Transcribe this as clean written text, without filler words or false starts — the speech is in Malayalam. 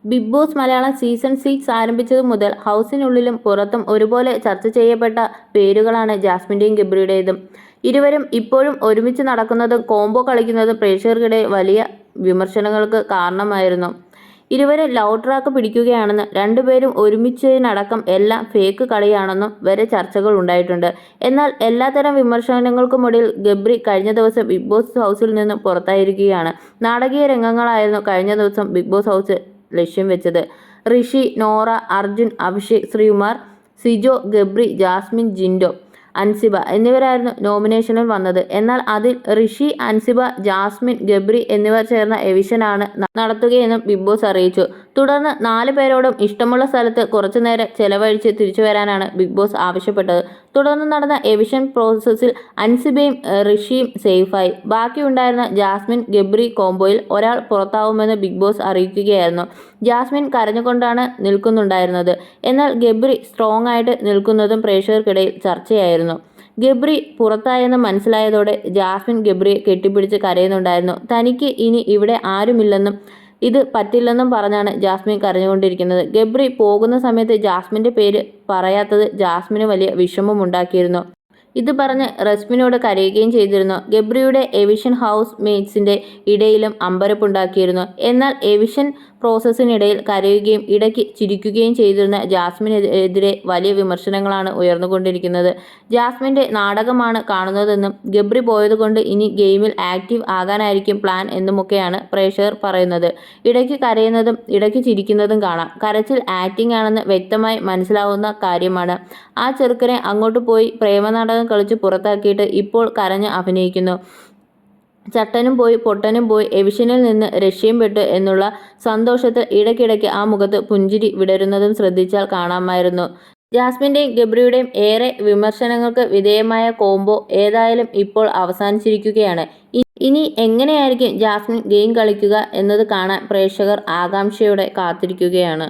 ബിഗ് ബോസ് മലയാളം സീസൺ 6 ആരംഭിച്ചതു മുതൽ ഹൗസിനുള്ളിലും പുറത്തും ഒരുപോലെ ചർച്ച ചെയ്യപ്പെട്ട പേരുകളാണ് ജാസ്മിൻ്റെയും ഗബ്രിയുടേതും. ഇരുവരും ഇപ്പോഴും ഒരുമിച്ച് നടക്കുന്നതും കോംബോ കളിക്കുന്നതും പ്രേക്ഷകർക്കിടയിൽ വലിയ വിമർശനങ്ങൾക്ക് കാരണമായിരുന്നു. ഇരുവരും ലവ് ട്രാക്ക് പിടിക്കുകയാണെന്നും രണ്ടുപേരും ഒരുമിച്ചതിനടക്കം എല്ലാം ഫേക്ക് കളിയാണെന്നും വരെ ചർച്ചകൾ ഉണ്ടായിട്ടുണ്ട്. എന്നാൽ എല്ലാത്തരം വിമർശനങ്ങൾക്കുമിടയിൽ ഗബ്രി കഴിഞ്ഞ ദിവസം ബിഗ് ബോസ് ഹൗസിൽ നിന്നും പുറത്തായിരിക്കുകയാണ്. നാടകീയ രംഗങ്ങളായിരുന്നു കഴിഞ്ഞ ദിവസം ബിഗ് ബോസ് ഹൗസ് ലക്ഷ്യം വെച്ചത്. ഋഷി, നോറ, അർജുൻ, അഭിഷേക്, ശ്രീകുമാർ, സിജോ, ഗബ്രി, ജാസ്മിൻ, ജിൻഡോ, അൻസിബ എന്നിവരായിരുന്നു നോമിനേഷനിൽ വന്നത്. എന്നാൽ അതിൽ ഋഷി, അൻസിബ, ജാസ്മിൻ, ഗബ്രി എന്നിവർ ചേർന്ന എവിഷനാണ് നടത്തുകയെന്നും ബിഗ് ബോസ് അറിയിച്ചു. തുടർന്ന് 4 പേരോടും ഇഷ്ടമുള്ള സ്ഥലത്ത് കുറച്ചുനേരം ചെലവഴിച്ച് തിരിച്ചു വരാനാണ് ബിഗ് ബോസ് ആവശ്യപ്പെട്ടത്. തുടർന്ന് നടന്ന എവിഷൻ പ്രോസസ്സിൽ അൻസിബയും ഋഷിയും സേഫായി. ബാക്കിയുണ്ടായിരുന്ന ജാസ്മിൻ ഗബ്രി കോംബോയിൽ ഒരാൾ പുറത്താവുമെന്ന് ബിഗ് ബോസ് അറിയിക്കുകയായിരുന്നു. ജാസ്മിൻ കരഞ്ഞുകൊണ്ടാണ് നിൽക്കുന്നുണ്ടായിരുന്നത്. എന്നാൽ ഗബ്രി സ്ട്രോങ് ആയിട്ട് നിൽക്കുന്നതും പ്രേക്ഷകർക്കിടയിൽ ചർച്ചയായിരുന്നു. ഗബ്രി പുറത്തായെന്ന് മനസ്സിലായതോടെ ജാസ്മിൻ ഗബ്രിയെ കെട്ടിപ്പിടിച്ച് കരയുന്നുണ്ടായിരുന്നു. തനിക്ക് ഇനി ഇവിടെ ആരുമില്ലെന്നും ഇത് പറ്റില്ലെന്നും പറഞ്ഞാണ് ജാസ്മിൻ കരഞ്ഞുകൊണ്ടിരിക്കുന്നത്. ഗബ്രി പോകുന്ന സമയത്ത് ജാസ്മിൻ്റെ പേര് പറയാത്തത് ജാസ്മിന് വലിയ വിഷമമുണ്ടാക്കിയിരുന്നു. ഇത് പറഞ്ഞ് റസ്മിനോട് കരയുകയും ചെയ്തിരുന്നു. ഗബ്രിയുടെ എവിഷൻ ഹൗസ് മേറ്റ്സിൻ്റെ ഇടയിലും അമ്പരപ്പുണ്ടാക്കിയിരുന്നു. എന്നാൽ എവിഷൻ പ്രോസസ്സിനിടയിൽ കരയുകയും ഇടയ്ക്ക് ചിരിക്കുകയും ചെയ്തിരുന്ന ജാസ്മിനെതിരെ വലിയ വിമർശനങ്ങളാണ് ഉയർന്നുകൊണ്ടിരിക്കുന്നത്. ജാസ്മിൻ്റെ നാടകമാണ് കാണുന്നതെന്നും ഗബ്രി പോയതുകൊണ്ട് ഇനി ഗെയിമിൽ ആക്റ്റീവ് ആകാനായിരിക്കും പ്ലാൻ എന്നുമൊക്കെയാണ് പ്രേക്ഷകർ പറയുന്നത്. ഇടയ്ക്ക് കരയുന്നതും ഇടയ്ക്ക് ചിരിക്കുന്നതും കാണാം. കരച്ചിൽ ആക്ടിംഗ് ആണെന്ന് വ്യക്തമായി മനസ്സിലാവുന്ന കാര്യമാണ്. ആ ചെറുക്കനെ അങ്ങോട്ട് പോയി പ്രേമനാടകം കളിച്ച് പുറത്താക്കിയിട്ട് ഇപ്പോൾ കരഞ്ഞ് അഭിനയിക്കുന്നു. ചട്ടനും പോയി പൊട്ടനും പോയി എവിഷനിൽ നിന്ന് രക്ഷപ്പെട്ടു എന്നുള്ള സന്തോഷത്തിൽ ഇടയ്ക്കിടയ്ക്ക് ആ മുഖത്ത് പുഞ്ചിരി വിടരുന്നതും ശ്രദ്ധിച്ചാൽ കാണാമായിരുന്നു. ജാസ്മിൻ്റെയും ഗബ്രിയുടെയും ഏറെ വിമർശനങ്ങൾക്ക് വിധേയമായ കോംബോ ഏതായാലും ഇപ്പോൾ അവസാനിച്ചിരിക്കുകയാണ്. ഇനി എങ്ങനെയായിരിക്കും ജാസ്മിൻ ഗെയിം കളിക്കുക എന്നത് കാണാൻ പ്രേക്ഷകർ ആകാംക്ഷയോടെ കാത്തിരിക്കുകയാണ്.